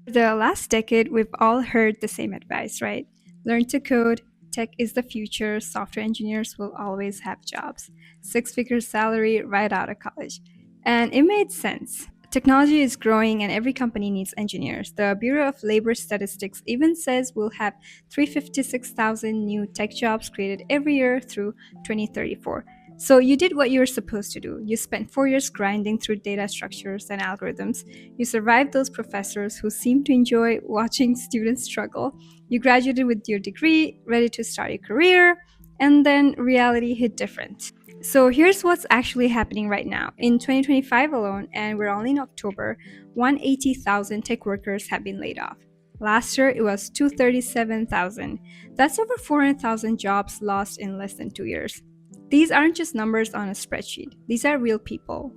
The last decade, we've all heard the same advice, right? Learn to code, tech is the future, software engineers will always have jobs, six-figure salary right out of college. And it made sense. Technology is growing and every company needs engineers. The Bureau of Labor Statistics even says we'll have 356,000 new tech jobs created every year through 2034. So you did what you were supposed to do. You spent 4 years grinding through data structures and algorithms. You survived those professors who seemed to enjoy watching students struggle. You graduated with your degree, ready to start a career, and then reality hit different. So here's what's actually happening right now. In 2025 alone, and we're only in October, 180,000 tech workers have been laid off. Last year, it was 237,000. That's over 400,000 jobs lost in less than 2 years. These aren't just numbers on a spreadsheet, these are real people.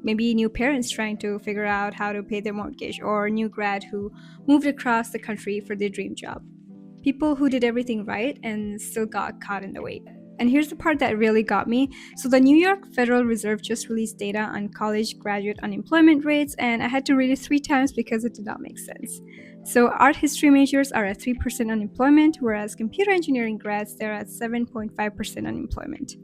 Maybe new parents trying to figure out how to pay their mortgage, or a new grad who moved across the country for their dream job. People who did everything right and still got caught in the wait. And here's the part that really got me. So, the New York Federal Reserve just released data on college graduate unemployment rates, and I had to read it 3 times because it did not make sense. So, art history majors are at 3% unemployment, whereas computer engineering grads, they're at 7.5% unemployment.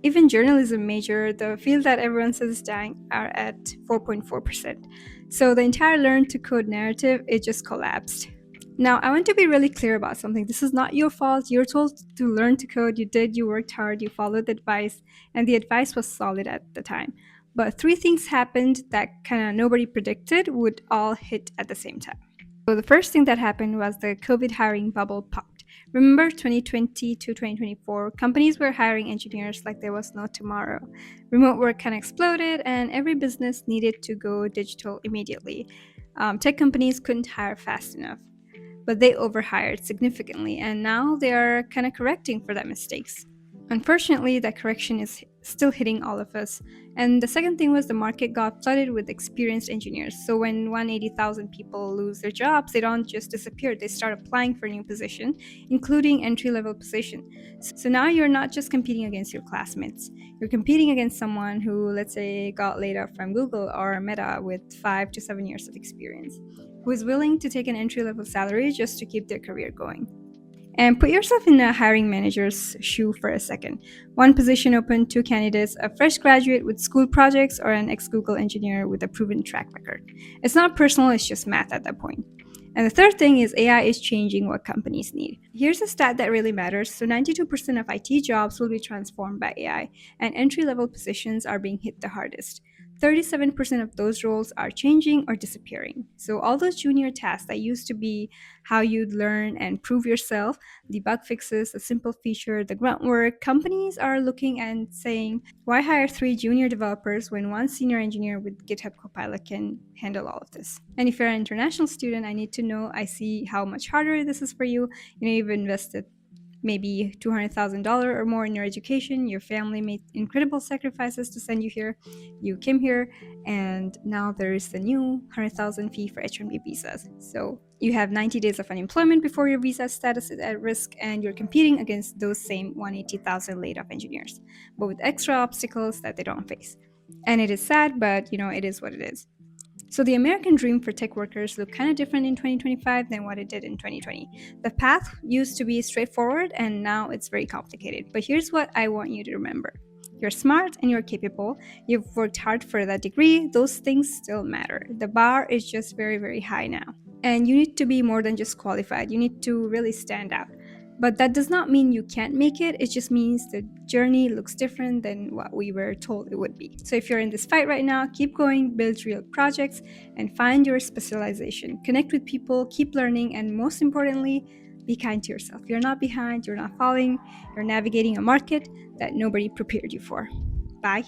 Even journalism major, the field that everyone says is dying, are at 4.4%. So, the entire learn to code narrative, it just collapsed. Now, I want to be really clear about something. This is not your fault. You're told to learn to code. You did, you worked hard, you followed the advice, and the advice was solid at the time. But three things happened that kind of nobody predicted would all hit at the same time. So, the first thing that happened was the COVID hiring bubble popped. Remember 2020 to 2024, companies were hiring engineers like there was no tomorrow. Remote work kind of exploded, and every business needed to go digital immediately. Tech companies couldn't hire fast enough, but they overhired significantly, and now they are kind of correcting for that mistakes. Unfortunately, that correction is still hitting all of us. And the second thing was the market got flooded with experienced engineers. So when 180,000 people lose their jobs, they don't just disappear. They start applying for a new position, including entry-level position. So now you're not just competing against your classmates. You're competing against someone who, let's say, got laid off from Google or Meta with 5 to 7 years of experience, who is willing to take an entry-level salary just to keep their career going. And put yourself in a hiring manager's shoe for a second. One position open, two candidates, a fresh graduate with school projects or an ex-Google engineer with a proven track record. It's not personal, it's just math at that point. And the third thing is AI is changing what companies need. Here's a stat that really matters. So 92% of IT jobs will be transformed by AI, and entry-level positions are being hit the hardest. 37% of those roles are changing or disappearing. So all those junior tasks that used to be how you'd learn and prove yourself, the bug fixes, the simple feature, the grunt work, companies are looking and saying, why hire three junior developers when one senior engineer with GitHub Copilot can handle all of this? And if you're an international student, I need to know, I see how much harder this is for you. You've invested maybe $200,000 or more in your education. Your family made incredible sacrifices to send you here. You came here, and now there is the new 100,000 fee for H-1B visas. So you have 90 days of unemployment before your visa status is at risk, and you're competing against those same 180,000 laid-off engineers, but with extra obstacles that they don't face. And it is sad, but it is what it is. So the American dream for tech workers look kind of different in 2025 than what it did in 2020. The path used to be straightforward and now it's very complicated. But here's what I want you to remember. You're smart and you're capable. You've worked hard for that degree. Those things still matter. The bar is just very, very high now. And you need to be more than just qualified. You need to really stand out. But that does not mean you can't make it. It just means the journey looks different than what we were told it would be. So if you're in this fight right now, keep going, build real projects, and find your specialization. Connect with people, keep learning, and most importantly, be kind to yourself. You're not behind, you're not falling, you're navigating a market that nobody prepared you for. Bye.